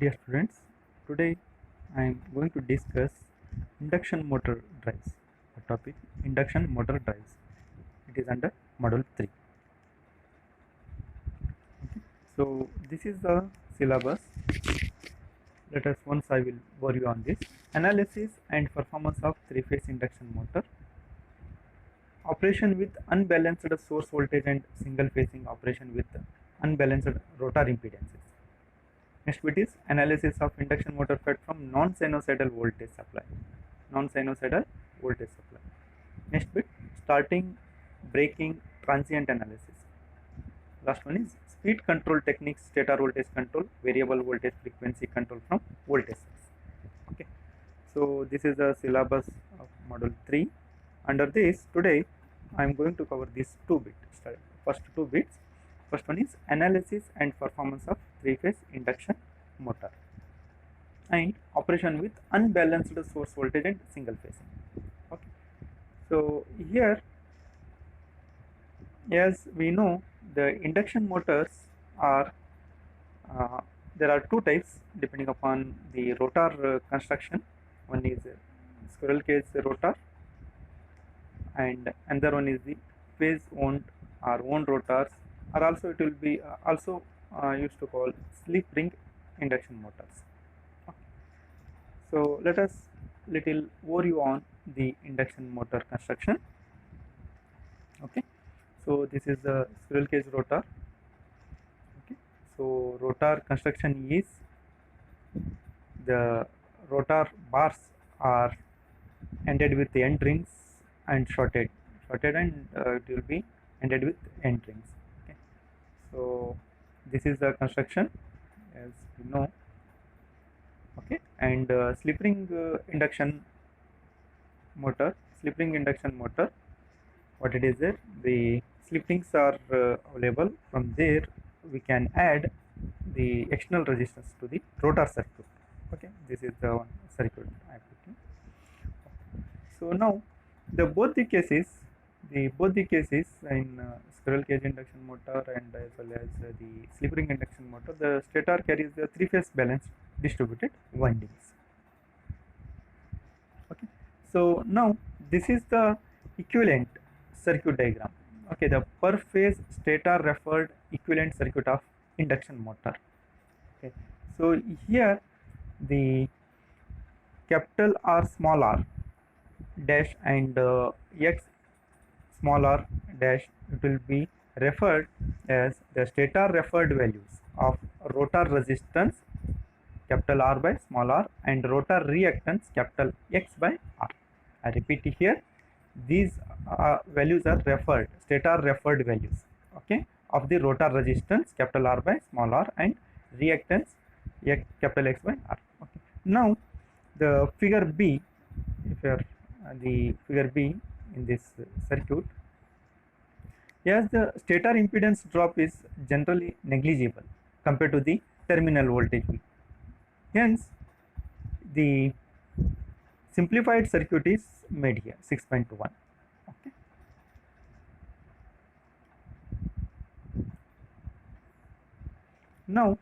Dear students, today I am going to discuss induction motor drives. The topic induction motor drives. It is under module 3. Okay. So this is the syllabus. Let us once I will bore you on this. Analysis and performance of three-phase induction motor. Operation with unbalanced source voltage and single phasing operation with unbalanced rotor impedances. Next bit is analysis of induction motor fed from non-sinusoidal voltage supply. Non-sinusoidal voltage supply. Next bit, starting, braking, transient analysis. Last one is speed control techniques, stator voltage control, variable voltage frequency control from voltage source. Okay. So this is the syllabus of module 3. Under this, today I am going to cover these two bits. First two bits. First one is analysis and performance of three-phase induction motor and operation with unbalanced source voltage and single phasing. Okay. So here, as we know, the induction motors are there are two types depending upon the rotor construction. One is squirrel cage rotor and another one is the phase wound or wound rotors, or also it will be also used to call slip ring induction motors. Okay. So let us little overview on the induction motor construction. Okay. So this is the squirrel cage rotor. Okay. So rotor construction is the rotor bars are ended with end rings and shorted and it will be ended with end rings. Okay. So this is the construction as you know. Okay. And slip ring induction motor, what it is there, the slip rings are available. From there we can add the external resistance to the rotor circuit. Okay, this is the one circuit I am putting. So now both the cases in squirrel cage induction motor and as well as the slip ring induction motor, the stator carries the three-phase balanced distributed windings. Okay, so now this is the equivalent circuit diagram. Okay, the per phase stator referred equivalent circuit of induction motor. Okay, so here the capital R small r dash and x small r dash, it will be referred as the stator referred values of rotor resistance capital R by small r and rotor reactance capital X by R. I repeat here, these values are referred, stator referred values, okay, of the rotor resistance capital R by small r and reactance capital X by R. Okay. Now the figure B, if you are the figure B in this circuit, yes, the stator impedance drop is generally negligible compared to the terminal voltage V. Hence, the simplified circuit is made here 6.1. Okay. Now,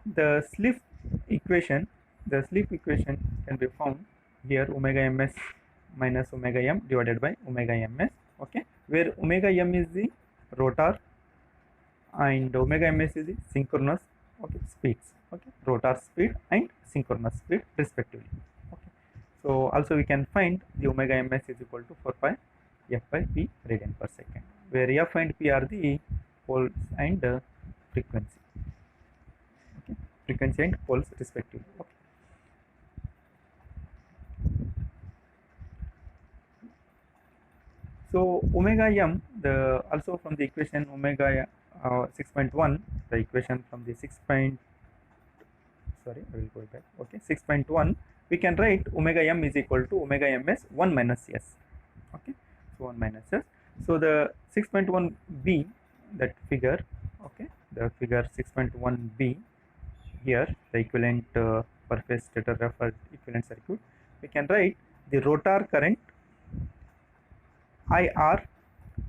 the slip equation can be found here, omega ms minus omega m divided by omega ms. Okay, where omega m is the rotor and omega ms is the synchronous speeds. Okay, rotor speed and synchronous speed respectively. Okay, so also we can find the omega ms is equal to 4 pi f by p radian per second, where f and p are the poles and frequency. Okay, frequency and poles respectively. Okay. So omega m, the also from the equation omega 6.1, the equation from the 6.1, we can write omega m is equal to omega ms 1 minus s. Okay, so 1 minus s. So the 6.1b, that figure, okay, the figure 6.1b here, the equivalent per phase stator referred equivalent circuit, we can write the rotor current IR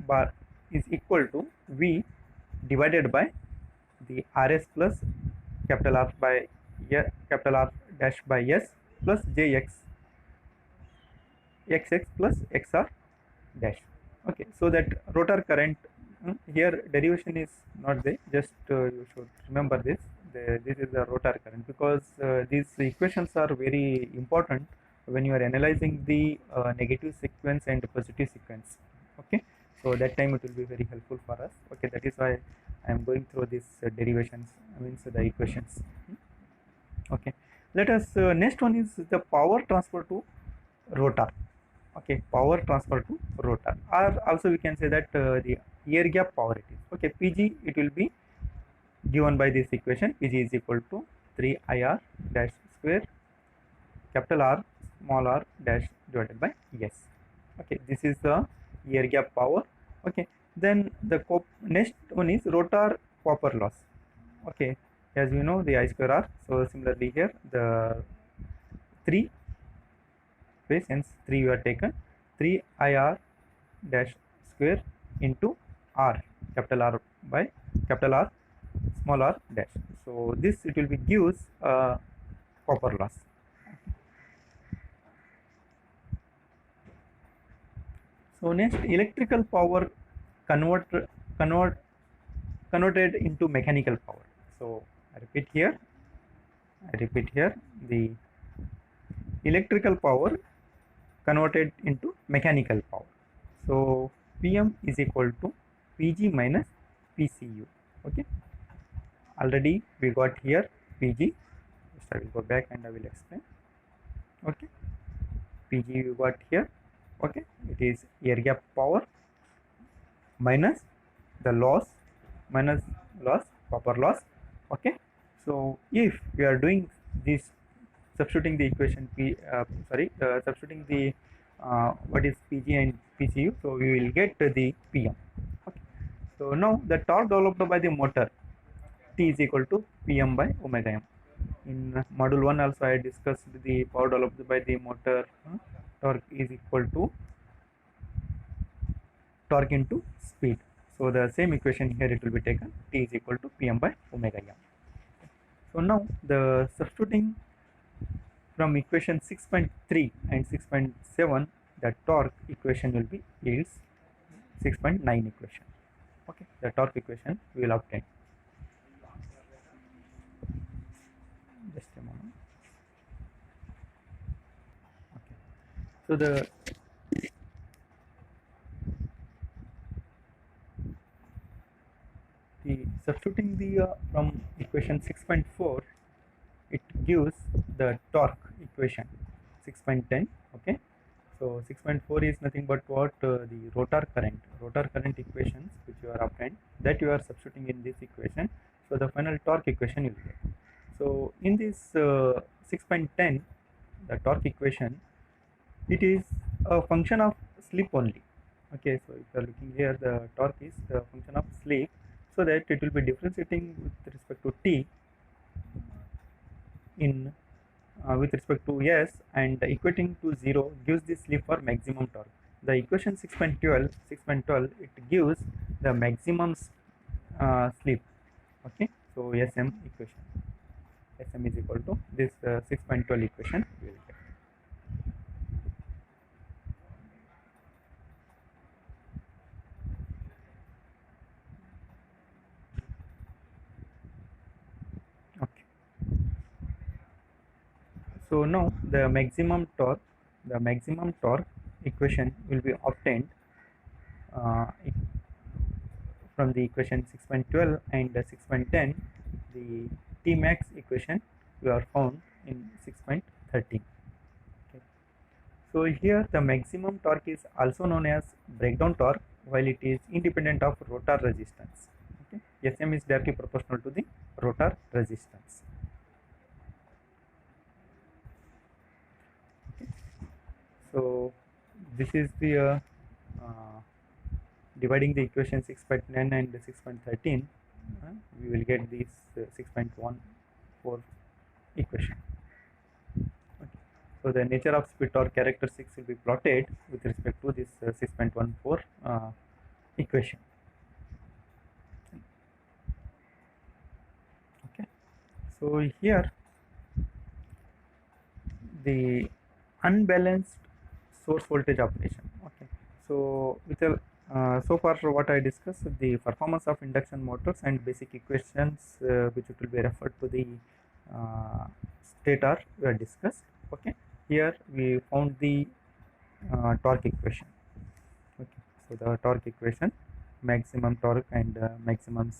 bar is equal to V divided by the RS plus capital R by capital R dash by S plus JX XX plus XR dash. Okay, so that rotor current here derivation is not there, just you should remember this. This is the rotor current, because these equations are very important when you are analyzing the negative sequence and positive sequence. Okay, so that time it will be very helpful for us. Okay, that is why I am going through these derivations, means the equations. Okay, let us next one is the power transfer to rotor. Okay, power transfer to rotor, or also we can say that the air gap power it is. Okay, Pg it will be given by this equation. Pg is equal to 3 IR dash square capital R small r dash divided by S. Okay, this is the air gap power. Okay, then the next one is rotor copper loss. Okay, as you know the I square R, so similarly here the 3 base, hence 3 you are taken, 3 IR dash square into R capital R by capital R small r dash. So this it will be gives copper loss. So next, electrical power converted into mechanical power. So I repeat here the electrical power converted into mechanical power. So Pm is equal to Pg minus Pcu. Okay, already we got here Pg. Just I will go back and I will explain. Okay, Pg we got here. Okay, it is air gap power minus the loss copper loss. Okay, so if we are doing this, substituting the equation substituting the what is Pg and Pcu, so we will get the Pm. Okay, so now the torque developed by the motor T is equal to Pm by omega m. In module 1 also I discussed the power developed by the motor. Torque is equal to torque into speed. So the same equation here it will be taken, T is equal to Pm by omega m. So now the substituting from equation 6.3 and 6.7, the torque equation will be yields 6.9 equation. Okay, the torque equation we will obtain. Just a moment. Okay, so the substituting the from equation 6.4, it gives the torque equation 6.10. Okay, so 6.4 is nothing but what the rotor current equations which you are obtained, that you are substituting in this equation. So the final torque equation you will get. So in this 6.10, the torque equation, it is a function of slip only. Okay, so if you are looking here, the torque is the function of slip, so that it will be differentiating with respect to T in with respect to S, and equating to 0 gives the slip for maximum torque. The equation 6.12 it gives the maximum slip. Okay, so Sm equation, Sm is equal to this 6.12 equation we will get. Okay, so now the maximum torque equation will be obtained from the equation 6.12 and 6.10. The T max equation we are found in 6.13. Okay, so here the maximum torque is also known as breakdown torque, while it is independent of rotor resistance. Okay, Sm is directly proportional to the rotor resistance. Okay, so this is the dividing the equation 6.9 and 6.13, we will get this 6.14 equation. Okay, so the nature of speed torque characteristics will be plotted with respect to this 6.14 equation. So here the unbalanced source voltage operation. Okay, so with a so far what I discussed, the performance of induction motors and basic equations which it will be referred to the uh, stator were discussed. Okay, here we found the torque equation. Okay, so the torque equation, maximum torque and maximum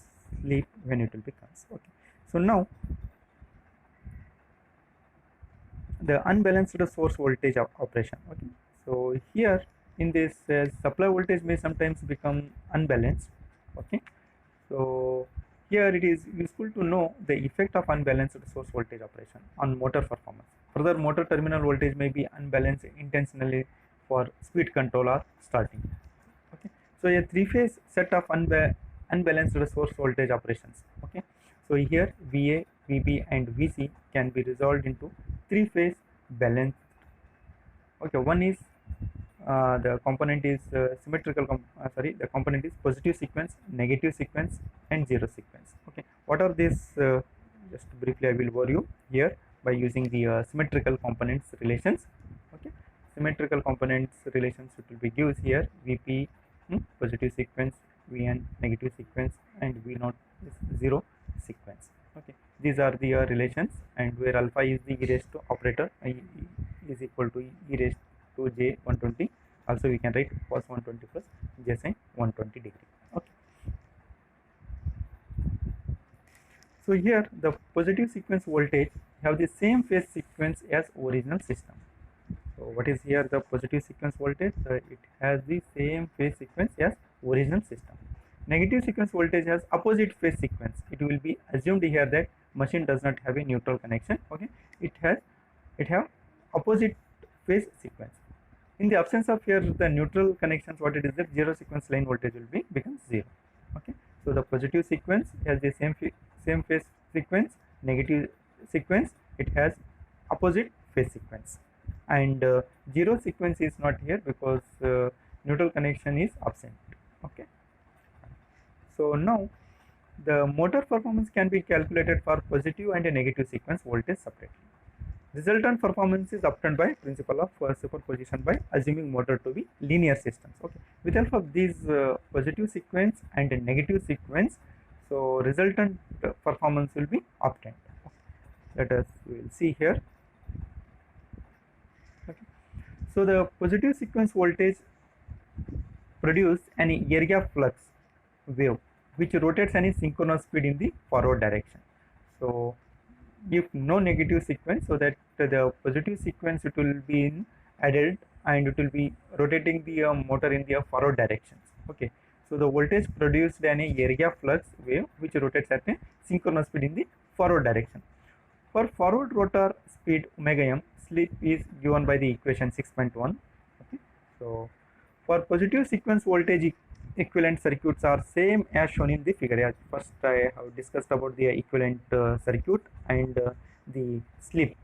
slip when it will be comes. Okay, so now the unbalanced source voltage operation. Okay, so here in this supply voltage may sometimes become unbalanced. Okay, so here it is useful to know the effect of unbalanced source voltage operation on motor performance. Further, motor terminal voltage may be unbalanced intentionally for speed control or starting. Okay, so a three-phase set of unbalanced source voltage operations. Okay, so here VA, VB and VC can be resolved into three-phase balanced. Okay, one is the component is symmetrical the component is positive sequence, negative sequence and zero sequence. Okay, what are these? Just briefly I will bore you here by using the symmetrical components relations. Okay, symmetrical components relations it will be gives here VP positive sequence, Vn negative sequence and V0 is zero sequence. Okay, these are the relations, and where alpha is the e raised to operator is equal to e raised to j 120. Also we can write cos 120 plus j sin 120 degree. Okay, so here the positive sequence voltage have the same phase sequence as original system. So what is here the positive sequence voltage? It has the same phase sequence as original system. Negative sequence voltage has opposite phase sequence. It will be assumed here that machine does not have a neutral connection. Okay, it have opposite phase sequence. In the absence of here the neutral connections, what it is that zero sequence line voltage will be becomes zero. Okay, so the positive sequence has the same phase sequence. Negative sequence it has opposite phase sequence, and zero sequence is not here because neutral connection is absent. Okay, so now the motor performance can be calculated for positive and a negative sequence voltage separately. Resultant performance is obtained by principle of superposition by assuming motor to be linear systems. Okay, with help of these positive sequence and a negative sequence, so resultant performance will be obtained. Let us will see here. Okay, so the positive sequence voltage produce an air gap flux wave which rotates any synchronous speed in the forward direction. So if no negative sequence, so that the positive sequence it will be in added and it will be rotating the motor in the forward directions. Okay, so the voltage produced an air gap flux wave which rotates at a synchronous speed in the forward direction. For forward rotor speed omega m, slip is given by the equation 6.1. Okay, so for positive sequence voltage equivalent circuits are same as shown in the figure. First I have discussed about the equivalent circuit and the slip.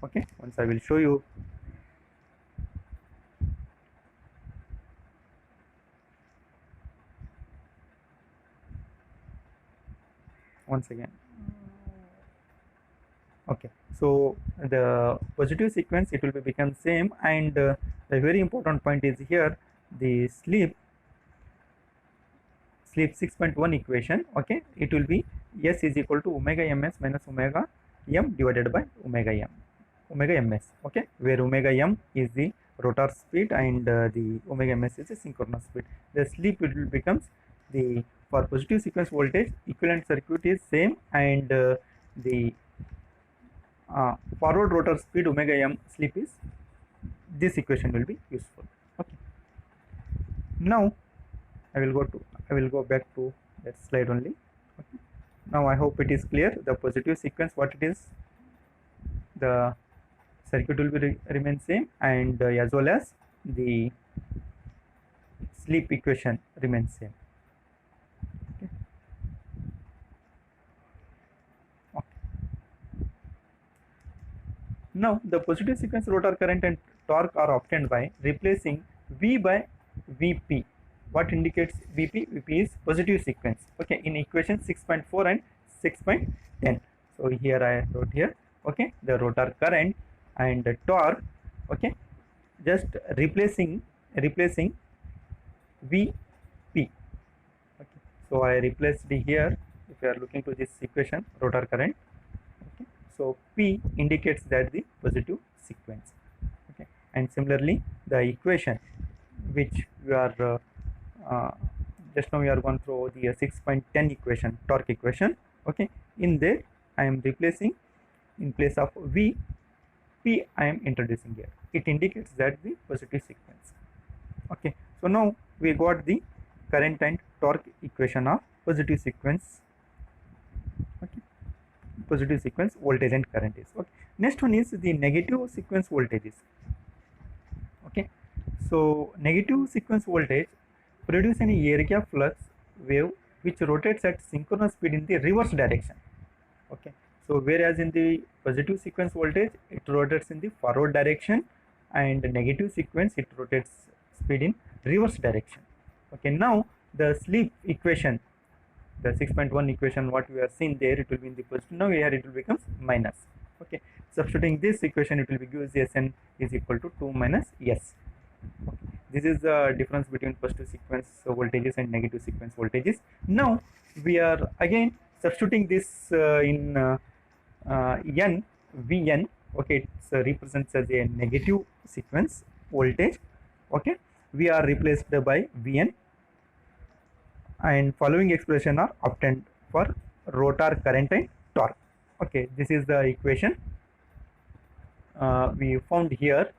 Okay, once I will show you. Once again. Okay, so the positive sequence it will be become same, and the very important point is here the slip 6.1 equation. Okay, it will be S is equal to omega ms minus omega m divided by omega ms. Okay, where omega m is the rotor speed and the omega ms is the synchronous speed. The slip it will becomes the for positive sequence voltage equivalent circuit is same, and the forward rotor speed omega m slip is this equation will be useful. Okay, now I will go back to that slide only. Okay, now I hope it is clear the positive sequence what it is, the circuit will be remain same, and as well as the slip equation remains same. Okay. Now the positive sequence rotor current and torque are obtained by replacing V by Vp. What indicates Vp? Vp is positive sequence. Okay, in equation 6.4 and 6.10. So here I wrote here, okay, the rotor current and the torque, okay, just replacing Vp. Okay, so I replaced here. If you are looking to this equation, rotor current, okay, so P indicates that the positive sequence, okay, and similarly the equation which we are uh, just now we are going through the 6.10 equation, torque equation, okay, in there I am replacing, in place of V, P I am introducing here. It indicates that the positive sequence, okay. So now we got the current and torque equation of positive sequence, okay, positive sequence voltage and current is, okay. Next one is the negative sequence voltages, okay. So negative sequence voltage produce an air gap flux wave which rotates at synchronous speed in the reverse direction, okay. So whereas in the positive sequence voltage it rotates in the forward direction, and negative sequence it rotates speed in reverse direction, okay. Now the slip equation, the 6.1 equation what we are seeing there, it will be in the positive. Now here it will become minus, okay. Substituting this equation, it will be gives Sn is equal to 2 minus S, okay. This is the difference between positive sequence voltages and negative sequence voltages. Now we are again substituting this in n Vn, okay, it represents as a negative sequence voltage, okay. We are replaced by Vn, and following expression are obtained for rotor current and torque, okay. This is the equation we found here,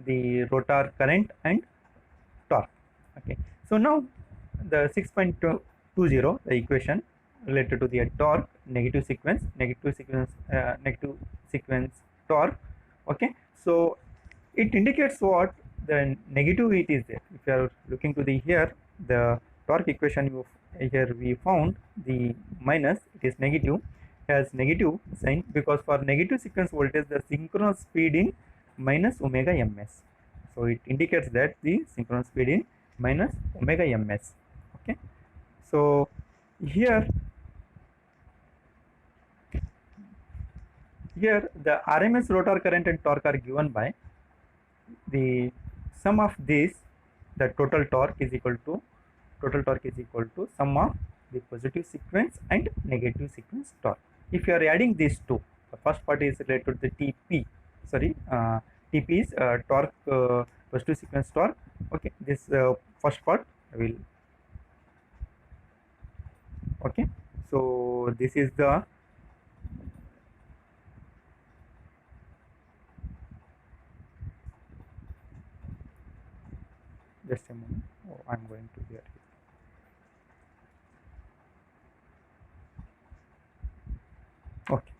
the rotor current and torque, okay. So now the 6.20, the equation related to the torque, negative sequence torque, okay. So it indicates what the negative it is there. If you are looking to the here, the torque equation you here we found the minus, it is negative, has negative sign because for negative sequence voltage the synchronous speed in minus omega ms. So it indicates that the synchronous speed in minus omega ms, okay. So here the RMS rotor current and torque are given by the sum of these, the total torque is equal to sum of the positive sequence and negative sequence torque. If you are adding these two, the first part is related to the TP, TP is torque, positive sequence torque, okay. This first part I will, okay. So this is the just a moment. Oh, I'm going to here. Okay.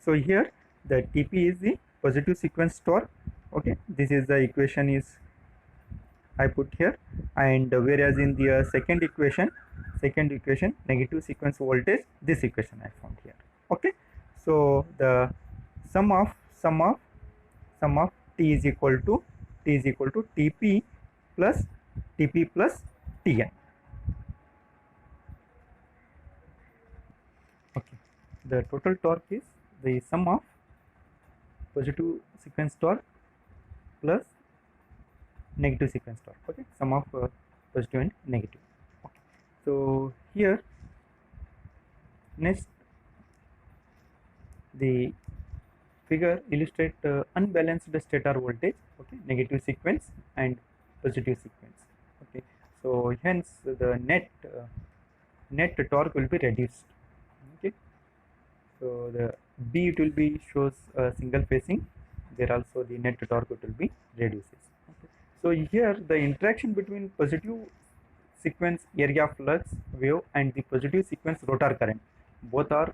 So here the TP is the positive sequence torque, okay. This is the equation is I put here, and whereas in the second equation negative sequence voltage, this equation I found here, okay. So the sum of T is equal to TP plus Tn, okay. The total torque is the sum of positive sequence torque plus negative sequence torque, okay. Sum of positive and negative, okay. So here next the figure illustrate unbalanced stator voltage, okay, negative sequence and positive sequence, okay. So hence the net torque will be reduced, okay. So the B it will be shows single phasing, there also the net torque it will be reduces, okay. So here the interaction between positive sequence air gap flux wave and the positive sequence rotor current, both are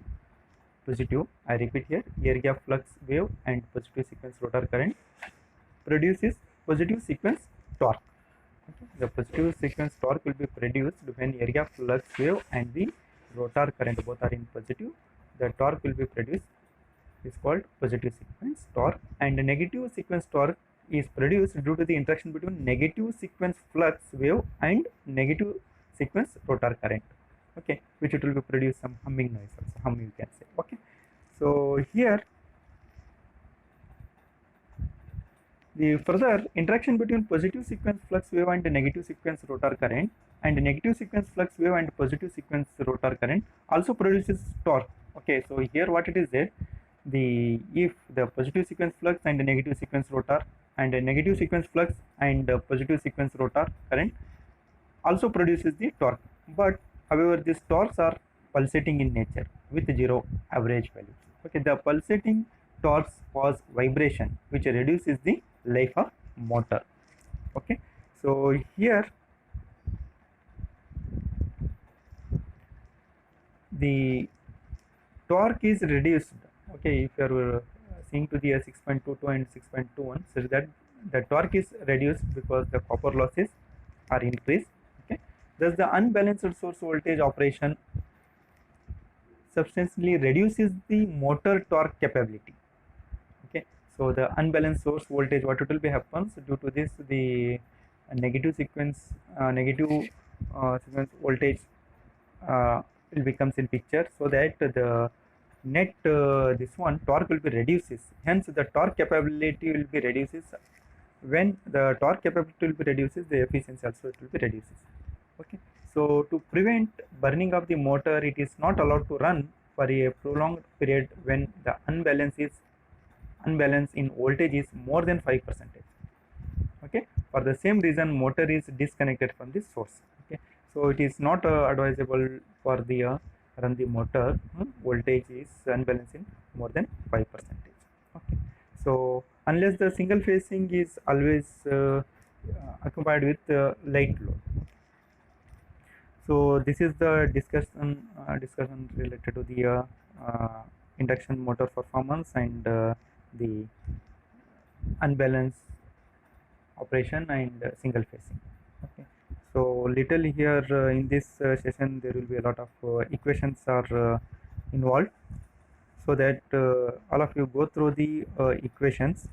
positive. I repeat here, air gap flux wave and positive sequence rotor current produces positive sequence torque, okay. The positive sequence torque will be produced when air gap flux wave and the rotor current both are in positive. The torque will be produced is called positive sequence torque, and the negative sequence torque is produced due to the interaction between negative sequence flux wave and negative sequence rotor current, okay, which it will be produce some humming noise also, hum you can say, okay. So So here the further interaction between positive sequence flux wave and negative sequence rotor current, and negative sequence flux wave and positive sequence rotor current also produces torque. Okay, so here what it is there, the if the positive sequence flux and negative sequence rotor and a negative sequence flux and positive sequence rotor current also produces the torque, but however these torques are pulsating in nature with zero average value. Okay, the pulsating torques cause vibration which reduces the life of motor. Okay, so here the torque is reduced. Okay, if you are seeing to the 6.22 and 6.21, so that the torque is reduced because the copper losses are increased. Okay, thus the unbalanced source voltage operation substantially reduces the motor torque capability. Okay, so the unbalanced source voltage, what it will be happens due to this, the negative sequence voltage will becomes in picture, so that the net this one torque will be reduces, hence the torque capability will be reduces. When the torque capability will be reduces, the efficiency also it will be reduces. Okay, so to prevent burning of the motor, it is not allowed to run for a prolonged period when the unbalance in voltage is more than 5%. Okay, for the same reason motor is disconnected from the source. Okay, so it is not advisable for the run the motor voltage is unbalanced in more than 5%. Okay, so unless the single phasing is always accompanied with light load. So this is the discussion related to the induction motor performance and the unbalanced operation and single phasing. Okay, so little here in this session there will be a lot of equations are involved, so that all of you go through the equations.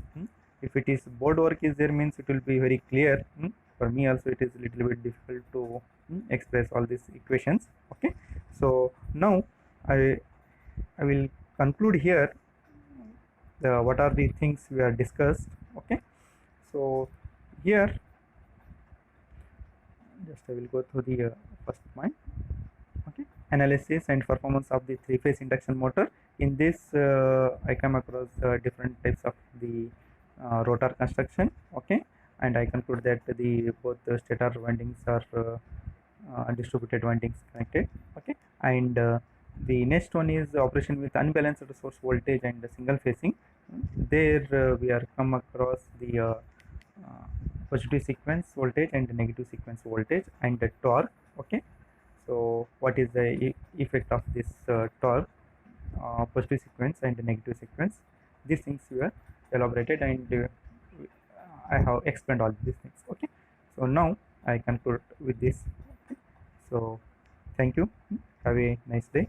If it is board work is there, means it will be very clear. For me also it is a little bit difficult to express all these equations. Okay, so now I will conclude here what are the things we are discussed. Okay, so here just I will go through the first point. Okay, analysis and performance of the three-phase induction motor. In this I come across different types of the rotor construction. Okay, and I conclude that the both the stator windings are distributed windings connected. Okay, and the next one is operation with unbalanced source voltage and single phasing. There we are come across the positive sequence voltage and negative sequence voltage and the torque. Okay, so what is the effect of this torque, positive sequence and negative sequence? These things were elaborated, and I have explained all these things. Okay, so now I conclude with this. Okay. So thank you, have a nice day.